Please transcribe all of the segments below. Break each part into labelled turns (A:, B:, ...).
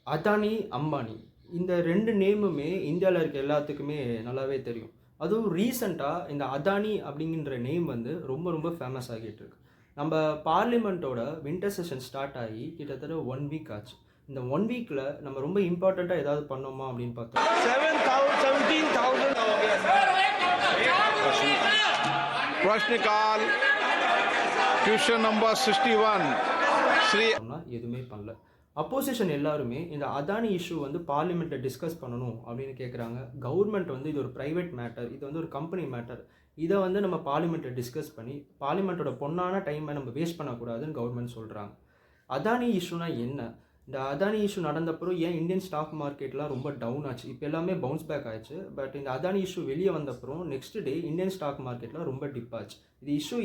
A: அதானி, அம்பானி இந்த 2 நேமுமே இந்தியால இருக்க எல்லாத்துக்குமே நல்லாவே தெரியும். அதுவும் ரீசென்ட்டா இந்த அதானி அப்படிங்கிற நேம் வந்து ரொம்ப ரொம்ப ஃபேமஸ் ஆகிட்டு இருக்கு. நம்ம பார்லிமென்ட்டோட வின்டர் செஷன் ஸ்டார்ட் ஆகி கிட்டத்தட்ட 1 வீக் ஆச்சு. இந்த 1 வீக்ல நம்ம ரொம்ப இம்பார்ட்டன்ட்டா ஏதாவது பண்ணோமா அப்படின்னு பார்த்தோம்.
B: 17,000 प्रश्न काल क्वेश्चन नंबर 61 श्री
A: எதுவுமே பண்ணல. அப்போசிஷன் எல்லாருமே இந்த அதானி இஷ்யூ வந்து பார்லிமெண்ட்ல டிஸ்கஸ் பண்ணணும் அப்படின்னு கேட்குறாங்க. கவர்மெண்ட் வந்து இது ஒரு பிரைவேட் மேட்டர், இது வந்து ஒரு கம்பெனி மேட்டர், இதை வந்து நம்ம பார்லிமெண்ட்டை டிஸ்கஸ் பண்ணி பார்லிமெண்ட்டோட பொன்னான டைமை நம்ம வேஸ்ட் பண்ணக்கூடாதுன்னு கவர்மெண்ட் சொல்கிறாங்க. அதானி இஷ்யூனா என்ன? இந்த அதானி இஷ்யூ நடந்தப்பறம் ஏன் இந்தியன் ஸ்டாக் மார்க்கெட்லாம் ரொம்ப டவுன் ஆச்சு? இப்போ எல்லாமே பவுன்ஸ் பேக் ஆயிடுச்சு. பட் இந்த அதானி இஷ்யூ வெளியே வந்தப்பறம் நெக்ஸ்ட் டே இந்தியன் ஸ்டாக் மார்க்கெட்லாம் ரொம்ப டிப் ஆச்சு. இது இஷ்யூ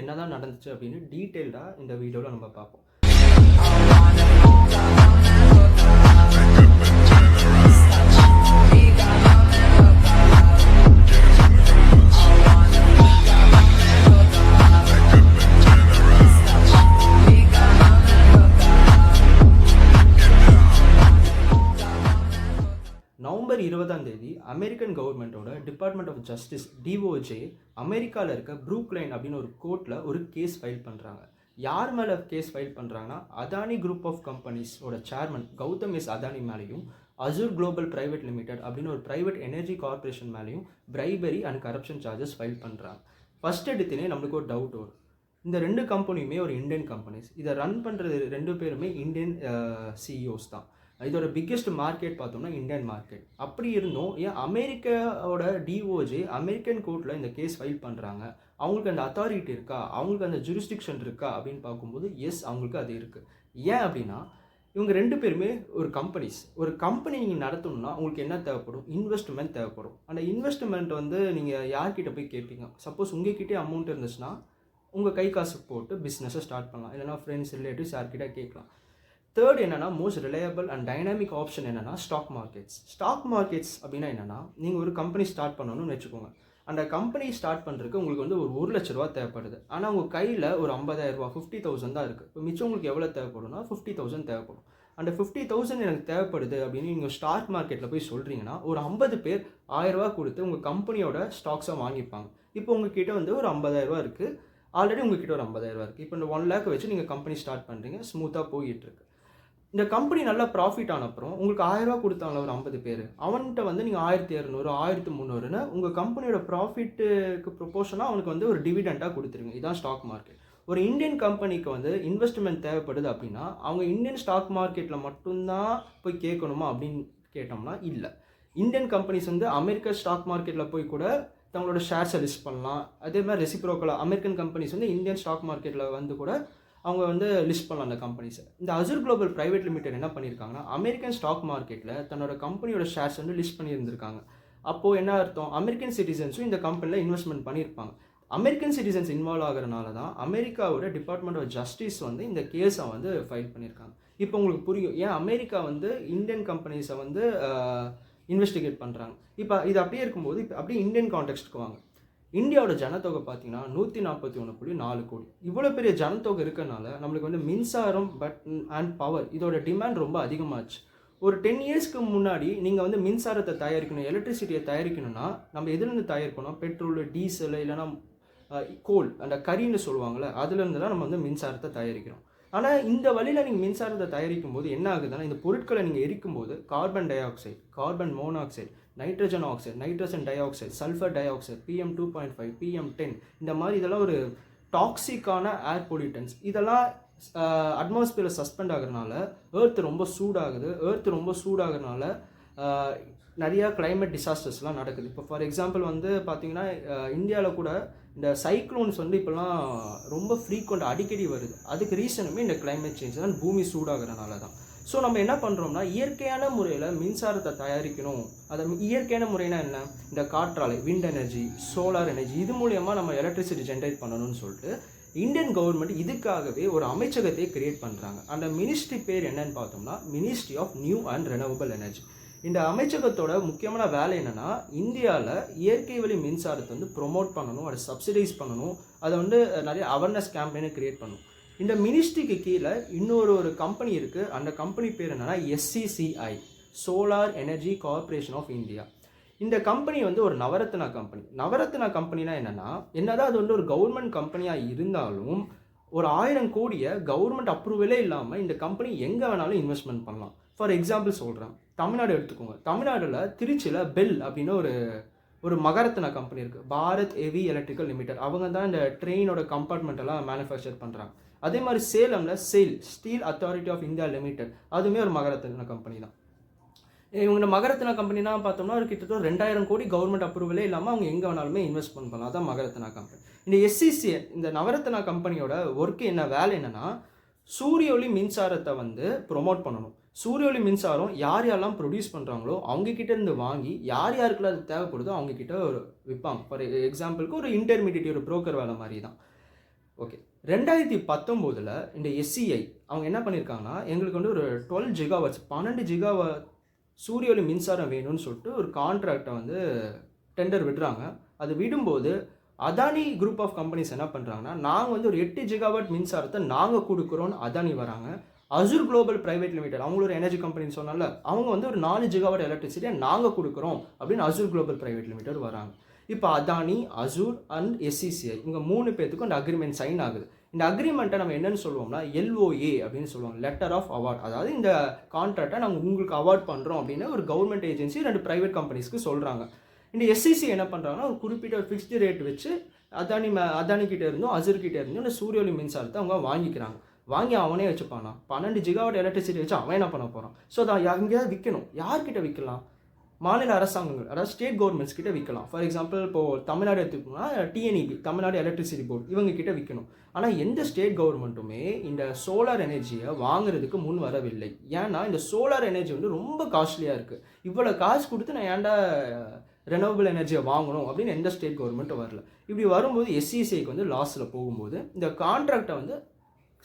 A: என்ன தான் நடந்துச்சு அப்படின்னு டீட்டெயில்டாக இந்த வீடியோவில் நம்ம பார்ப்போம். நவம்பர் 20 அமெரிக்கன் கவர்மெண்ட்டோட டிபார்ட்மெண்ட் ஆஃப் ஜஸ்டிஸ் டிஓஜே அமெரிக்காவில் இருக்க ப்ரூக்லைன் அப்படின்னு ஒரு கோர்ட்டில் ஒரு கேஸ் ஃபைல் பண்ணுறாங்க. யார் மேலே கேஸ் ஃபைல் பண்ணுறாங்கன்னா அதானி குரூப் ஆஃப் கம்பெனிஸோட சேர்மன் கௌதம் எஸ் அதானி மேலேயும் அசூர் குளோபல் பிரைவேட் லிமிடெட் அப்படின்னு ஒரு பிரைவேட் எனர்ஜி கார்பரேஷன் மேலேயும் bribery and corruption charges file பண்ணுறாங்க. ஃபர்ஸ்ட் எடுத்துனே நம்மளுக்கு ஒரு டவுட் வரும். இந்த 2 கம்பெனியுமே ஒரு இந்தியன் கம்பெனிஸ், இதை ரன் பண்ணுறது 2 பேருமே இந்தியன் சிஇஓஸ் தான். இதோட பிக்கெஸ்ட் மார்க்கெட் பார்த்தோம்னா இந்தியன் மார்க்கெட். அப்படி இருந்தும் ஏன் அமெரிக்காவோட டிஓஜே அமெரிக்கன் கோர்ட்டில் இந்த கேஸ் ஃபைல் பண்ணுறாங்க? அவங்களுக்கு அந்த அத்தாரிட்டி இருக்கா, அவங்களுக்கு அந்த ஜூரிஸ்டிக்ஷன் இருக்கா அப்படின்னு பார்க்கும்போது எஸ், அவங்களுக்கு அது இருக்குது. ஏன் அப்படின்னா இவங்க 2 பேருமே ஒரு கம்பெனிஸ். ஒரு கம்பெனி நீங்கள் நடத்தணும்னா உங்களுக்கு என்ன தேவைப்படும்? இன்வெஸ்ட்மெண்ட் தேவைப்படும். அந்த இன்வெஸ்ட்மெண்ட் வந்து நீங்கள் யார்கிட்ட போய் கேட்பீங்க? சப்போஸ் உங்ககிட்டே அமௌண்ட் இருந்துச்சுன்னா உங்கள் கை காசு போட்டு பிஸ்னஸை ஸ்டார்ட் பண்ணலாம், இல்லைனா ஃப்ரெண்ட்ஸ் ரிலேட்டிவ்ஸ் யார்கிட்ட கேட்கலாம். தேர்ட் என்னென்னா most reliable and dynamic option என்னென்னா ஸ்டாக் மார்க்கெட்ஸ். ஸ்டாக் மார்க்கெட்ஸ் அப்படின்னா என்னென்னா, நீங்கள் ஒரு கம்பெனி ஸ்டார்ட் பண்ணணும்னு வச்சுக்கோங்க. அந்த கம்பெனி ஸ்டார்ட் பண்ணுறதுக்கு உங்களுக்கு வந்து ஒரு 1 லட்ச ரூபா தேவைப்படுது. ஆனால் உங்கள் கையில் ஒரு 50,000 ரூபா 50,000 தான் இருக்குது. இப்போ மிச்சம் உங்களுக்கு எவ்வளோ தேவைப்படும்னா 50,000 தேவைப்படும். அந்த 50,000 எனக்கு தேவைப்படுது அப்படின்னு நீங்கள் ஸ்டாக் மார்க்கெட்டில் போய் சொல்கிறீங்கன்னா ஒரு 50 பேர் 1000 ரூபா கொடுத்து உங்கள் கம்பெனியோட ஸ்டாக்ஸை வாங்கிப்பாங்க. இப்போ உங்ககிட்ட வந்து ஒரு 50,000 ரூபா இருக்குது, ஆல்ரெடி உங்ககிட்ட ஒரு 50,000 ரூபா இருக்குது. இப்போ இந்த 1 லேக் வச்சு நீங்கள் கம்பெனி ஸ்டார்ட் பண்ணுறீங்க, ஸ்மூத்தாக போயிட்டுருக்கு. இந்த கம்பெனி நல்லா ப்ராஃபிட் ஆனப்புறம் உங்களுக்கு 1000 ரூபா கொடுத்தாங்களா ஒரு 50 பேர், அவன்கிட்ட வந்து நீங்கள் 1200 1300ன்னு உங்கள் கம்பெனியோட ப்ராஃபிட்டுக்கு ப்ரொபோஷனாக அவனுக்கு வந்து ஒரு டிவிடெண்டாக கொடுத்துருங்க. இதுதான் ஸ்டாக் மார்க்கெட். ஒரு இந்தியன் கம்பெனிக்கு வந்து இன்வெஸ்ட்மெண்ட் தேவைப்படுது அப்படின்னா அவங்க இந்தியன் ஸ்டாக் மார்க்கெட்டில் மட்டும்தான் போய் கேட்கணுமா அப்படின்னு கேட்டோம்னா இல்லை. இந்தியன் கம்பெனிஸ் வந்து அமெரிக்கா ஸ்டாக் மார்க்கெட்டில் போய் கூட தங்களோட ஷேர்ஸை லிஸ்ட் பண்ணலாம். அதே மாதிரி ரெசிப்ரோக்கலாக அமெரிக்கன் கம்பெனிஸ் வந்து இந்தியன் ஸ்டாக் மார்க்கெட்டில் வந்து கூட அவங்க வந்து லிஸ்ட் பண்ணலாம் அந்த கம்பெனிஸை. இந்த அசூர் குளோபல் பிரைவேட் லிமிடெட் என்ன பண்ணியிருக்காங்கன்னா அமெரிக்கன் ஸ்டாக் மார்க்கெட்டில் தன்னோட கம்பெனியோட ஷேர்ஸ் வந்து லிஸ்ட் பண்ணியிருந்திருக்காங்க. அப்போது என்ன அர்த்தம்? அமெரிக்கன் சிட்டிசன்ஸும் இந்த கம்பெனியில் இன்வெஸ்ட்மெண்ட் பண்ணியிருப்பாங்க. அமெரிக்கன் சிட்டிசன்ஸ் இன்வால்வ் ஆகிறனால தான் அமெரிக்காவோட டிபார்ட்மெண்ட் ஆஃப் ஜஸ்டிஸ் வந்து இந்த கேஸை வந்து ஃபைல் பண்ணியிருக்காங்க. இப்போ உங்களுக்கு புரியும் ஏன் அமெரிக்கா வந்து இந்தியன் கம்பெனிஸை வந்து இன்வெஸ்டிகேட் பண்ணுறாங்க. இப்போ இது அப்படியே இருக்கும்போது இப்போ அப்படியே இந்தியன் கான்டெக்ஸ்ட்டுக்கு வாங்க. இந்தியாவோட ஜனத்தொகை பார்த்தீங்கன்னா 141.4 கோடி. இவ்வளோ பெரிய ஜனத்தொகை இருக்கிறனால நம்மளுக்கு வந்து மின்சாரம் அண்ட் பவர் இதோட டிமாண்ட் ரொம்ப அதிகமாச்சு. ஒரு 10 இயர்ஸ்க்கு முன்னாடி நீங்கள் வந்து மின்சாரத்தை தயாரிக்கணும், எலக்ட்ரிசிட்டியை தயாரிக்கணும்னா நம்ம எதுலேருந்து தயாரிக்கணும்? பெட்ரோல், டீசல், இல்லைனா கோல், அந்த கரின்னு சொல்லுவாங்கள்ல, அதுலேருந்து தான் நம்ம வந்து மின்சாரத்தை தயாரிக்கிறோம். ஆனால் இந்த வழியில் நீங்கள் மின்சாரத்தை தயாரிக்கும் போது என்ன ஆகுதுன்னா இந்த பொருட்களை நீங்கள் எரிக்கும்போது carbon dioxide, carbon monoxide, nitrogen oxide, nitrogen dioxide, sulphur dioxide, PM2.5, PM10 இந்த மாதிரி இதெல்லாம் ஒரு டாக்ஸிக்கான ஏர் பொல்யூட்டன்ஸ். இதெல்லாம் அட்மாஸ்பியரில் சஸ்பெண்ட் ஆகிறதுனால ஏர்த் ரொம்ப சூடாகிறதுனால நிறையா கிளைமேட் டிசாஸ்டர்ஸ்லாம் நடக்குது. இப்போ ஃபார் எக்ஸாம்பிள் வந்து பார்த்திங்கன்னா இந்தியாவில் கூட இந்த சைக்ளோன்ஸ் வந்து இப்போலாம் ரொம்ப ஃப்ரீக்வெண்ட் அடிக்கடி வருது. அதுக்கு ரீசனுமே இந்த கிளைமேட் சேஞ்ச் தான், பூமி சூடாகிறதுனால தான். ஸோ நம்ம என்ன பண்ணுறோம்னா இயற்கையான முறையில் மின்சாரத்தை தயாரிக்கணும். அதை இயற்கையான முறைனா என்ன? இந்த காற்றாலை, விண்ட் எனர்ஜி, சோலார் எனர்ஜி, இது மூலயமா நம்ம எலக்ட்ரிசிட்டி ஜென்ரேட் பண்ணணும்னு சொல்லிட்டு இந்தியன் கவர்மெண்ட் இதுக்காகவே ஒரு அமைச்சகத்தையே கிரியேட் பண்ணுறாங்க. அந்த மினிஸ்ட்ரி பேர் என்னன்னு பார்த்தோம்னா ministry of new and renewable energy. இந்த அமைச்சகத்தோட முக்கியமான வேலை என்னென்னா இந்தியாவில் இயற்கை வழி மின்சாரத்தை வந்து ப்ரொமோட் பண்ணணும், அதை சப்சிடைஸ் பண்ணணும், அதை வந்து நிறைய அவேர்னஸ் கேம்பெயினை கிரியேட் பண்ணணும். இந்த மினிஸ்ட்ரிக்கு கீழே இன்னொரு கம்பெனி இருக்குது. அந்த கம்பெனி பேர் என்னென்னா SCCI, solar energy corporation of India. இந்த கம்பெனி வந்து ஒரு நவரத்னா கம்பெனி. நவரத்னா கம்பெனினா என்னென்னா, என்னதான் அது வந்து ஒரு கவர்மெண்ட் கம்பெனியாக இருந்தாலும் ஒரு 1000 கோடியை கவர்மெண்ட் அப்ரூவலே இல்லாமல் இந்த கம்பெனி எங்கே வேணாலும் இன்வெஸ்ட்மெண்ட் பண்ணலாம். ஃபார் எக்ஸாம்பிள் சொல்கிறேன், தமிழ்நாடு எடுத்துக்கோங்க. தமிழ்நாட்டில் திருச்சியில் பெல் அப்படின்னு ஒரு மகரத்னா கம்பெனி இருக்குது, பாரத் ஹெவி எலக்ட்ரிக்கல் லிமிடெட். அவங்க தான் இந்த ட்ரெயினோட கம்பார்ட்மெண்ட் எல்லாம் மேனுஃபேக்சர் பண்ணுறாங்க. அதே மாதிரி சேலமில் steel authority of India limited, அதுவுமே ஒரு மகரத்னா கம்பெனி தான். இவங்க மகரத்னா கம்பெனினா பார்த்தோம்னா ஒரு கிட்டத்தட்ட 2000 கோடி கவர்மெண்ட் அப்ரூவலே இல்லாமல் அவங்க எங்கே வேணாலுமே இன்வெஸ்ட்மெண்ட் பண்ணலாம். அதான் மகரத்னா கம்பெனி. இந்த SCCI, இந்த நவரத்னா கம்பெனியோட ஒர்க்கு என்ன, வேலை என்னென்னா, சூரிய ஒளி மின்சாரத்தை வந்து ப்ரொமோட் பண்ணணும். சூரிய ஒளி மின்சாரம் யார் யாரெல்லாம் ப்ரொடியூஸ் பண்ணுறாங்களோ அவங்கக்கிட்ட இருந்து வாங்கி யார் யாருக்குள்ள அது தேவைப்படுதோ அவங்கக்கிட்ட ஒரு விற்பாங்க. ஃபார் எக்ஸாம்பிளுக்கு ஒரு இன்டர்மீடியட், ஒரு புரோக்கர் வேலை மாதிரி தான். ஓகே, 2019 இந்த SCI அவங்க என்ன பண்ணியிருக்காங்கன்னா, எங்களுக்கு வந்து ஒரு 12 ஜிகாவாட்ஸ் 12 ஜிகாவாட் சூரிய ஒளி மின்சாரம் வேணும்னு சொல்லிட்டு ஒரு கான்ட்ராக்டை வந்து டெண்டர் விடுறாங்க. அது விடும்போது அதானி குரூப் ஆஃப் கம்பெனிஸ் என்ன பண்ணுறாங்கன்னா, நாங்கள் வந்து ஒரு 8 ஜிகாவாட் மின்சாரத்தை நாங்கள் கொடுக்குறோன்னு அதானி வராங்க. அசூர் குளோபல் பிரைவேட் லிமிடெட், அவங்களோட எனர்ஜி கம்பெனின்னு சொன்னால, அவங்க வந்து ஒரு 4 ஜிகாவாட் எலக்ட்ரிசிட்டியை நாங்கள் கொடுக்குறோம் அப்படின்னு அசூர் குளோபல் பிரைவேட் லிமிடெட் வராங்க. இப்போ அதானி, அசூர் அண்ட் SCCI இவங்க 3 பேர்த்துக்கும் அந்த அக்ரிமெண்ட் சைன் ஆகுது. இந்த அக்ரிமெண்ட்டை நம்ம என்னென்னு சொல்லுவோம்னா LOA அப்படின்னு சொல்லுவாங்க, லெட்டர் ஆஃப் அவார்ட். அதாவது இந்த கான்ட்ராக்டை நாங்கள் உங்களுக்கு அவார்ட் பண்ணுறோம் அப்படின்னு ஒரு கவர்மெண்ட் ஏஜென்சி 2 ப்ரைவேட் கம்பெனிஸ்க்கு சொல்கிறாங்க. இந்த SCCI என்ன பண்ணுறாங்கன்னா, ஒரு குறிப்பிட்ட ஒரு ஃபிக்ஸ்டு ரேட் வச்சு அதானிக்கிட்ட இருந்தும் அசூர்கிட்ட இருந்தும் இந்த சூரிய ஒளி மின்சாரத்தை அவங்க வாங்கிக்கிறாங்க. வாங்கி அவனே வச்சுப்பானா, 12 ஜிகாவாட் எலக்ட்ரிசிட்டி வச்சு அவன் என்ன பண்ண போகிறான்? ஸோ அதை எங்கேயாவது விற்கணும். யார்கிட்ட விற்கலாம்? மாநில அரசாங்கங்கள், அதாவது ஸ்டேட் கவர்மெண்ட்ஸ் கிட்ட விற்கலாம். ஃபார் எக்ஸாம்பிள் இப்போது தமிழ்நாடு எடுத்துக்கோங்கன்னா TNEB, தமிழ்நாடு எலக்ட்ரிசிட்டி போர்டு, இவங்க கிட்ட விற்கணும். ஆனால் எந்த ஸ்டேட் கவர்மெண்ட்டுமே இந்த சோலார் எனர்ஜியை வாங்குறதுக்கு முன் வரவில்லை. ஏன்னா இந்த சோலார் எனர்ஜி வந்து ரொம்ப காஸ்ட்லியாக இருக்குது. இவ்வளோ காசு கொடுத்து நான் ஏன்டா ரெனவபிள் எனர்ஜியை வாங்கணும் அப்படின்னு எந்த ஸ்டேட் கவர்மெண்ட்டும் வரல. இப்படி வரும்போது SCCIக்கு வந்து லாஸில் போகும்போது இந்த கான்ட்ராக்டை வந்து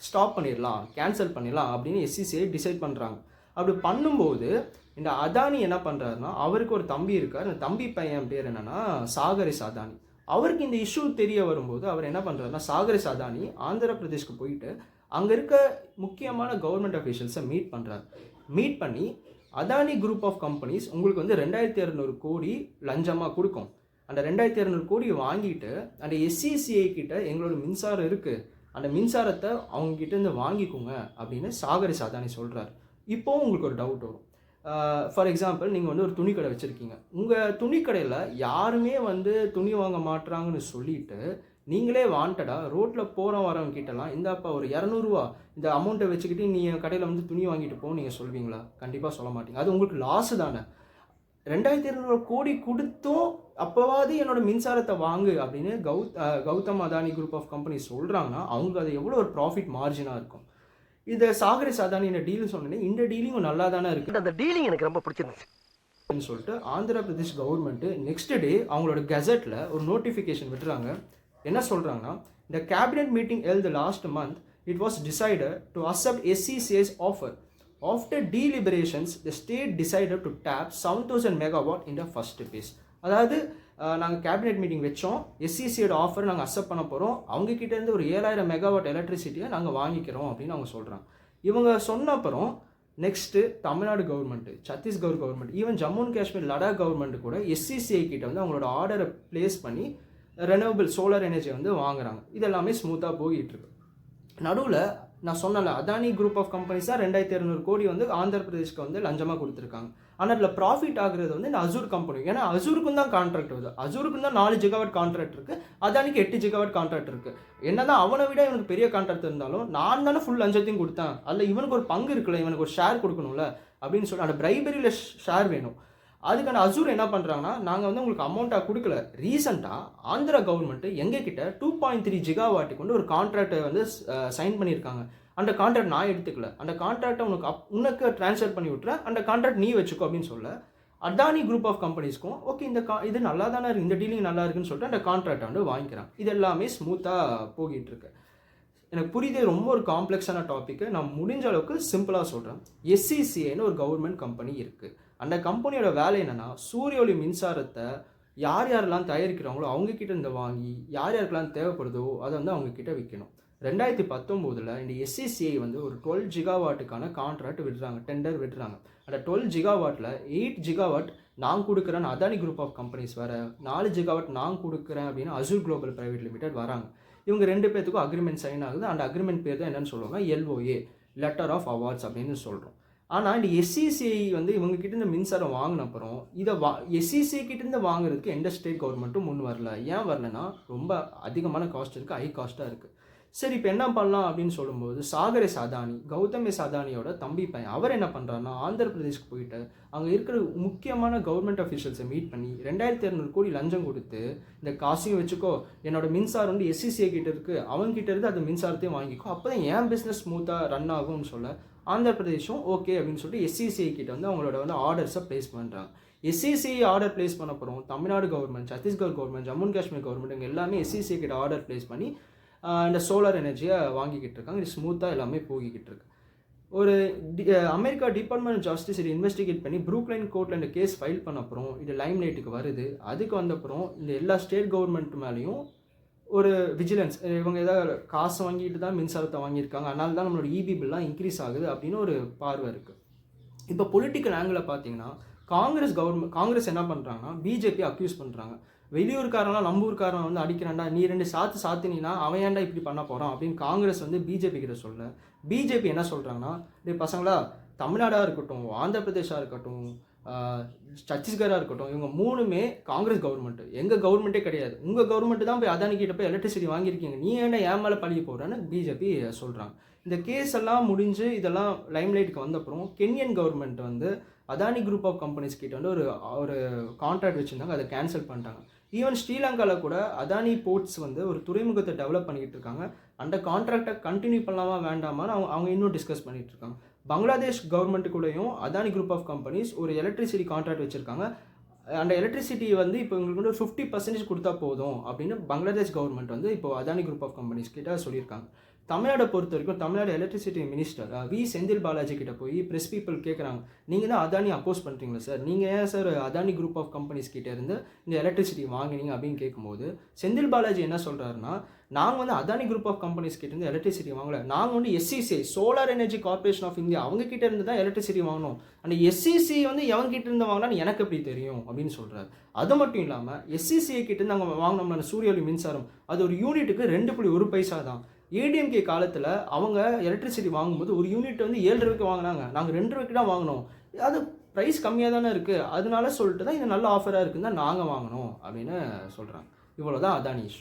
A: ஸ்டாப் பண்ணிடலாம், கேன்சல் பண்ணிடலாம் அப்படின்னு SCCI டிசைட் பண்ணுறாங்க. அப்படி பண்ணும்போது இந்த அதானி என்ன பண்ணுறாருன்னா, அவருக்கு ஒரு தம்பி இருக்கார். அந்த தம்பி பையன் பேர் என்னென்னா சாகரிஸ் அதானி. அவருக்கு இந்த இஷ்யூ தெரிய வரும்போது அவர் என்ன பண்ணுறாருன்னா, சாகரிஸ் அதானி ஆந்திர பிரதேஷ்க்கு போயிட்டு அங்கே இருக்க முக்கியமான கவர்மெண்ட் அஃபீஷியல்ஸை மீட் பண்ணி அதானி குரூப் ஆஃப் கம்பெனிஸ் உங்களுக்கு வந்து 2200 கோடி லஞ்சமாக கொடுக்கும். அந்த 2200 கோடி வாங்கிட்டு அந்த SCCI கிட்ட எங்களோட மின்சாரம் இருக்குது, அந்த மின்சாரத்தை அவங்ககிட்டேருந்து வாங்கிக்கோங்க அப்படின்னு சாகரிஸ் அதானி சொல்கிறார். இப்போது உங்களுக்கு ஒரு டவுட் வரும். ஃபார் எக்ஸாம்பிள், நீங்கள் வந்து ஒரு துணி கடை வச்சுருக்கீங்க. உங்கள் துணி கடையில் யாருமே வந்து துணி வாங்க மாட்டுறாங்கன்னு சொல்லிவிட்டு நீங்களே வாண்டடாக ரோட்டில் வரவங்க கிட்டலாம், இந்தாப்பா ஒரு 200 ரூபா இந்த அமௌண்ட்டை வச்சுக்கிட்டு நீ என் கடையில் வந்து துணி வாங்கிட்டு போ நீங்கள் சொல்வீங்களா? கண்டிப்பாக சொல்ல மாட்டீங்க. அது உங்களுக்கு லாஸு தானே. 2200 கோடி கொடுத்தும் அப்போவாது என்னோடய மின்சாரத்தை வாங்கு அப்படின்னு Gautam Adani group of company சொல்கிறாங்கன்னா அவங்களுக்கு அது எவ்வளோ ஒரு ப்ராஃபிட் மார்ஜினாக இருக்கும். இதை சாகரிஸ் அதானி இந்த டீல் சொன்னேன், இந்த டீலிங்கும் நல்லா தானே இருக்குது.
C: அந்த டீலிங் எனக்கு ரொம்ப பிடிச்சிருந்துச்சு
A: சொல்லிட்டு Andhra Pradesh government next day அவங்களோட கெசட்டில் ஒரு நோட்டிஃபிகேஷன் விட்டுறாங்க. என்ன சொல்கிறாங்கன்னா, இந்த cabinet meeting held last month it was decided to accept SCCI's offer. After deliberations, the state decided to tap 7000 megawatt in the first phase. அதாவது நாங்கள் கேபினெட் மீட்டிங் வச்சோம், SCCIயோட ஆஃபர் நாங்கள் அக்செப்ட் பண்ண போகிறோம், அவங்கக்கிட்டேருந்து ஒரு 7000 மெகாவாட் எலக்ட்ரிசிட்டியை நாங்கள் வாங்கிக்கிறோம் அப்படின்னு அவங்க சொல்கிறாங்க. இவங்க சொன்ன அப்புறம் next Tamil Nadu government, Chhattisgarh government, even Jammu and Kashmir Ladakh government கூட SCCI கிட்ட வந்து அவங்களோட ஆர்டரை ப்ளேஸ் பண்ணி ரெனவபிள் சோலார் எனர்ஜியை வந்து வாங்குறாங்க. இதெல்லாமே ஸ்மூத்தாக போயிட்டுருக்கு. நடுவில் நான் சொன்னல, அதானி குரூப் ஆஃப் கம்பெனிஸ் தான் 2200 கோடி வந்து ஆந்திர பிரதேஷ்க்கு வந்து லஞ்சமாக கொடுத்துருக்காங்க. ஆனால் அதில் ப்ராஃபிட் ஆகுறது வந்து இந்த அசூர் கம்பெனி. ஏன்னா அசூருக்கும் தான் கான்ட்ராக்ட் வருது. அசூருக்கும் தான் 4 ஜிகாவாட் கான்ட்ராக்ட் இருக்குது, அதானிக்கு 8 ஜிகாவாட் கான்ட்ராக்ட் இருக்குது. என்ன தான் அவனை விட இவனுக்கு பெரிய கான்ட்ராக்ட் இருந்தாலும் நான் தானே ஃபுல் லஞ்சத்தையும் கொடுத்தேன், அதில் இவனுக்கு ஒரு பங்கு இருக்குல்ல, இவனுக்கு ஒரு ஷேர் கொடுக்கணும்ல அப்படின்னு சொல்லி அந்த பிரைபரியில் ஷேர் வேணும். அதுக்கான அசூர் என்ன பண்ணுறாங்கன்னா, நாங்கள் வந்து உங்களுக்கு அமௌண்ட்டாக கொடுக்கல. ரீசெண்டாக ஆந்திரா கவர்மெண்ட்டு எங்ககிட்ட 2.3 ஜிகாவாட்டுக்கு கொண்டு ஒரு கான்ட்ராக்டை வந்து சைன் பண்ணியிருக்காங்க. அந்த கான்ட்ராக்ட் நான் எடுத்துக்கல, அந்த கான்ட்ராக்டை உனக்கு ட்ரான்ஸ்ஃபர் பண்ணி விட்டுறேன், அந்த கான்ட்ராக்ட் நீ வச்சுக்கோ அப்படின்னு சொல்ல அதானி குரூப் ஆஃப் கம்பெனிஸ்க்கும் ஓகே இது நல்லா தானே இருக்குது, இந்த டீலிங் நல்லா இருக்குன்னு சொல்லிட்டு அந்த கான்ட்ராக்டை வந்து வாங்கிக்கிறான். இது எல்லாமே ஸ்மூத்தாக போகிட்டு இருக்கு. எனக்கு புரியுது, ரொம்ப ஒரு காம்ப்ளெக்ஸான டாப்பிக்கு. நான் முடிஞ்ச அளவுக்கு சிம்பிளாக சொல்கிறேன். SCCIன்னு ஒரு கவர்மெண்ட் கம்பெனி இருக்குது. அந்த கம்பெனியோட வேலை என்னென்னா, சூரிய ஒளி மின்சாரத்தை யார் யாரெல்லாம் தயாரிக்கிறாங்களோ அவங்கக்கிட்ட இருந்து வாங்கி யார் யாருக்கெல்லாம் தேவைப்படுதோ அதை வந்து அவங்கக்கிட்ட விற்கணும். 2019 இந்த SCCI வந்து ஒரு 12 ஜிகாவாட்டுக்கான கான்ட்ராக்ட் விடுறாங்க, டெண்டர் விடுறாங்க. அந்த 12 ஜிகாவாட்டில் 8 ஜிகாவாட் நான் கொடுக்குறேன்னு அதானி குரூப் ஆஃப் கம்பெனிஸ் வர, 4 ஜிகாவாட் நான் கொடுக்குறேன் அப்படின்னு அசூர் குளோபல் பிரைவேட் லிமிடெட் வராங்க. இவங்க 2 பேத்துக்கும் அக்ரிமெண்ட் சைன் ஆகுது. அந்த அக்ரிமெண்ட் பேர் தான் என்னன்னு சொல்லுவாங்க, LOA, லெட்டர் ஆஃப் அவார்ட்ஸ் அப்படின்னு சொல்கிறோம். ஆனால் இந்த SCCI வந்து இவங்க கிட்டேருந்து மின்சாரம் வாங்கின அப்புறம் இதை SCCI கிட்டேருந்து வாங்குறதுக்கு எந்த ஸ்டேட் கவர்மெண்ட்டும் முன் வரல. ஏன் வரலன்னா ரொம்ப அதிகமான காஸ்ட் இருக்குது, ஹை காஸ்ட்டாக இருக்குது. சரி, இப்போ என்ன பண்ணலாம் அப்படின்னு சொல்லும்போது சாகர் எஸ் அதானி, கௌதம் எஸ் அதானியோட தம்பி பையன், அவர் என்ன பண்ணுறாருன்னா ஆந்திர பிரதேஷ்க்கு போயிட்டு அங்கே இருக்கிற முக்கியமான கவர்மெண்ட் அஃபிஷியல்ஸை மீட் பண்ணி 2200 கோடி லஞ்சம் கொடுத்து, இந்த காசையும் வச்சுக்கோ, என்னோட மின்சாரம் வந்து SCCI கிட்ட இருக்குது, அவங்ககிட்ட இருந்து அந்த மின்சாரத்தையும் வாங்கிக்கோ, அப்போ தான் என் பிஸ்னஸ் ஸ்மூத்தாக ரன் ஆகும்னு சொல்ல ஆந்திர பிரதேஷும் ஓகே அப்படின்னு சொல்லிட்டு SCCI கிட்ட வந்து அவங்களோட வந்து ஆர்டர்ஸை ப்ளேஸ் பண்ணுறாங்க. SCCI ஆர்டர் ப்ளேஸ் பண்ண அப்புறம் Tamil Nadu government, Chhattisgarh government, Jammu and Kashmir government இவங்க எல்லாமே SCCI கிட்ட ஆர்டர் ப்ளேஸ் பண்ணி இந்த சோலார் எனர்ஜியை வாங்கிக்கிட்டு இருக்காங்க. இது ஸ்மூத்தாக எல்லாமே போய்கிட்டு இருக்கு. ஒரு அமெரிக்கா டிபார்ட்மெண்ட் ஆஃப் ஜஸ்டிஸ் இது இன்வெஸ்டிகேட் பண்ணி ப்ரூக்லைன் கோர்ட்டில் இந்த கேஸ் ஃபைல் பண்ண அப்புறம் இது லைம் லைட்டுக்கு வருது. அதுக்கு வந்தப்புறம் இந்த எல்லா ஸ்டேட் கவர்மெண்ட் மேலேயும் ஒரு விஜிலன்ஸ், இவங்க ஏதாவது காசு வாங்கிட்டு தான் மின்சாரத்தை வாங்கியிருக்காங்க, அதனால தான் நம்மளோட EB பில்லாம் இன்க்ரீஸ் ஆகுது அப்படின்னு ஒரு பார்வை இருக்குது. இப்போ பொலிட்டிக்கல் ஆங்கிளில் பார்த்தீங்கன்னா காங்கிரஸ் என்ன பண்ணுறாங்கன்னா பிஜேபி அக்யூஸ் பண்ணுறாங்க. வெளியூர்காரன்லாம் நம்ம ஊர்காரன் வந்து அடிக்கிறான்டா, நீ 2 சாத்தினா அவன் ஏன்டா இப்படி பண்ண போகிறான் அப்படின்னு காங்கிரஸ் வந்து பிஜேபி கிட்ட சொல்ல, பிஜேபி என்ன சொல்கிறாங்கன்னா, டே பசங்களா, தமிழ்நாடாக இருக்கட்டும், ஆந்திர பிரதேஷாக இருக்கட்டும், சத்தீஸ்கராக இருக்கட்டும், இவங்க 3மே காங்கிரஸ் கவர்மெண்ட்டு, எங்கள் கவர்மெண்ட்டே கிடையாது, உங்கள் கவர்மெண்ட்டு தான் போய் அதானி கிட்ட போய் எலக்ட்ரிசிட்டி வாங்கியிருக்கீங்க, நீ ஏன்னா ஏன் மேலே பழிய போடுறேன்னு பிஜேபி சொல்கிறாங்க. இந்த கேஸ் எல்லாம் முடிஞ்சு இதெல்லாம் லைம்லைட்டுக்கு வந்தப்புறம் கென்யன் கவர்மெண்ட் வந்து அதானி குரூப் ஆஃப் கம்பெனிஸ் கிட்ட வந்து ஒரு கான்ட்ராக்ட் வச்சுருந்தாங்க, அதை கேன்சல் பண்ணிட்டாங்க. ஈவன் ஸ்ரீலங்காவில் கூட அதானி போர்ட்ஸ் வந்து ஒரு துறைமுகத்தை டெவலப் பண்ணிக்கிட்டு இருக்காங்க. அந்த கான்ட்ராக்டை கண்டினியூ பண்ணலாமா வேண்டாமான்னு அவங்க இன்னும் டிஸ்கஸ் பண்ணிகிட்டு இருக்காங்க. பங்களாதேஷ் கவர்மெண்ட்டுக்குள்ளேயும் அதானி குரூப் ஆஃப் கம்பெனிஸ் ஒரு எலக்ட்ரிசிட்டி கான்ட்ராக்ட் வச்சுருக்காங்க. அந்த எலக்ட்ரிசிட்டி வந்து இப்போ உங்களுக்கு வந்து 50% கொடுத்தா போதும் அப்படின்னு பங்களாதேஷ் கவர்மெண்ட் வந்து இப்போ அதானி குரூப் ஆஃப் கம்பெனிஸ் கிட்ட சொல்லியிருக்காங்க. தமிழ்நாடை பொறுத்த வரைக்கும் தமிழ்நாடு எலக்ட்ரிசிட்டி மினிஸ்டர் செந்தில் பாலாஜி கிட்ட போய் ப்ரெஸ் பீப்புள் கேட்குறாங்க, நீங்கள் தான் அதானி அப்போஸ் பண்ணுறீங்களா சார், நீங்கள் ஏன் sir Adani group of companies கிட்டே இருந்து இந்த எலக்ட்ரிசிட்டி வாங்கினீங்க அப்படின்னு கேட்கும்போது செந்தில் பாலாஜி என்ன சொல்கிறாருன்னா, நாங்கள் வந்து அதானி குரூப் ஆஃப் கம்பெனிஸ் கிட்டேருந்து எலக்ட்ரிசிட்டி வாங்கலை, நாங்கள் வந்து SCCI solar energy corporation of India அவங்க கிட்ட இருந்து தான் எலக்ட்ரிசிட்டி வாங்கினோம், அந்த SCCI வந்து எவங்க கிட்ட இருந்து வாங்கினான்னு எனக்கு எப்படி தெரியும் அப்படின்னு சொல்கிறார். அது மட்டும் இல்லாமல் SCCI கிட்டேருந்து நாங்கள் வாங்கினோம்னா சூரிய ஒளி மின்சாரம் அது ஒரு யூனிட்டுக்கு 2.1 பைசா தான். ADMK காலத்தில் அவங்க எலக்ட்ரிசிட்டி வாங்கும்போது ஒரு யூனிட் வந்து 7 ரூபாய்க்கு வாங்கினாங்க, நாங்கள் 2 ரூபாய்க்கு தான் வாங்கினோம், அது ப்ரைஸ் கம்மியாக தானே இருக்குது, அதனால சொல்லிட்டு தான் இது நல்ல ஆஃபராக இருக்குன்னு தான் நாங்கள் வாங்கினோம் அப்படின்னு சொல்கிறாங்க. இவ்வளோ தான் அதானி இஷ்யூ.